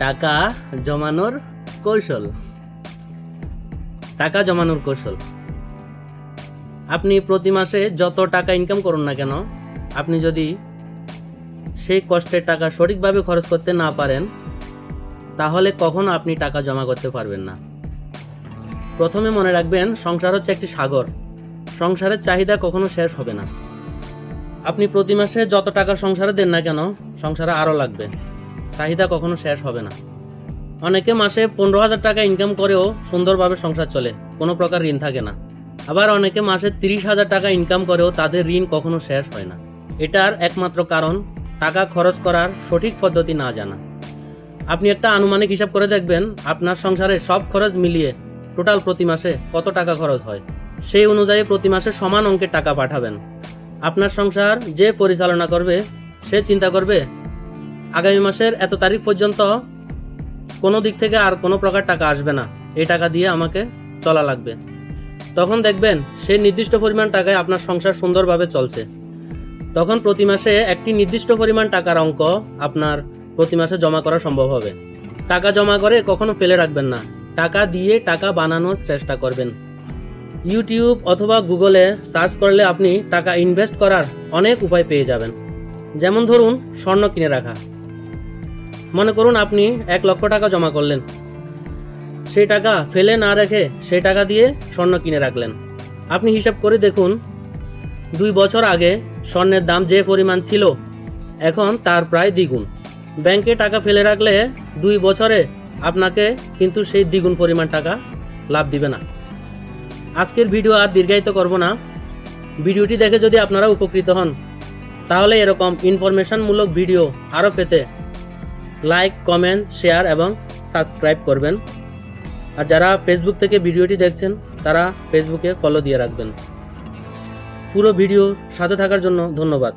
টাকা জমানোর কৌশল। টাকা জমানোর কৌশল। আপনি প্রতি মাসে যত টাকা ইনকাম করুন না কেন, আপনি যদি সেই কষ্টের টাকা সঠিকভাবে খরচ করতে না পারেন, তাহলে কখনো আপনি টাকা জমা করতে পারবেন না। প্রথমে মনে রাখবেন, সংসার হচ্ছে একটি সাগর। সংসারের চাহিদা কখনো শেষ হবে না। আপনি প্রতি মাসে যত টাকা সংসারে দেন না কেন, সংসারে আরও লাগবে। চাহিদা কখনো শেষ হবে না। অনেকে মাসে 15,000 টাকা ইনকাম করেও সুন্দরভাবে সংসার চলে, কোনো প্রকার ঋণ থাকে না। আবার অনেকে মাসে 30,000 টাকা ইনকাম করেও তাদের ঋণ কখনো শেষ হয় না। এটার একমাত্র কারণ টাকা খরচ করার সঠিক পদ্ধতি না জানা। আপনি একটা আনুমানিক হিসাব করে দেখবেন, আপনার সংসারে সব খরচ মিলিয়ে টোটাল প্রতি মাসে কত টাকা খরচ হয়। সেই অনুযায়ী প্রতি মাসে সমান অঙ্কের টাকা পাঠাবেন। আপনার সংসার যে পরিচালনা করবে সে চিন্তা করবে, আগামী মাসের এত তারিখ পর্যন্ত কোনো দিক থেকে আর কোনো প্রকার টাকা আসবে না, এই টাকা দিয়ে আমাকে চলা লাগবে। তখন দেখবেন সেই নির্দিষ্ট পরিমাণ টাকায় আপনার সংসার সুন্দরভাবে চলছে। তখন প্রতি মাসে একটি নির্দিষ্ট পরিমাণ টাকার অঙ্ক আপনার প্রতি মাসে জমা করা সম্ভব হবে। টাকা জমা করে কখনো ফেলে রাখবেন না, টাকা দিয়ে টাকা বানানোর চেষ্টা করবেন। ইউটিউব অথবা গুগলে সার্চ করলে আপনি টাকা ইনভেস্ট করার অনেক উপায় পেয়ে যাবেন। যেমন ধরুন, স্বর্ণ কিনে রাখা। মনে করুন আপনি 1 লক্ষ টাকা জমা করলেন, সেই টাকা ফেলে না রেখে সেই টাকা দিয়ে স্বর্ণ কিনে রাখলেন। আপনি হিসাব করে দেখুন, 2 বছর আগে স্বর্ণের দাম যে পরিমাণ ছিল, এখন তার প্রায় দ্বিগুণ। ব্যাংকে টাকা ফেলে রাখলে 2 বছরে আপনাকে কিন্তু সেই দ্বিগুণ পরিমাণ টাকা লাভ দিবে না। আজকের ভিডিও আর দীর্ঘায়িত করব না। ভিডিওটি দেখে যদি আপনারা উপকৃত হন, তাহলে এরকম ইনফরমেশনমূলক ভিডিও আরও পেতে লাইক, কমেন্ট, শেয়ার এবং সাবস্ক্রাইব করবেন। আর যারা ফেসবুক থেকে ভিডিওটি দেখছেন, তারা ফেসবুকে ফলো দিয়ে রাখবেন। পুরো ভিডিওর সাথে থাকার জন্য ধন্যবাদ।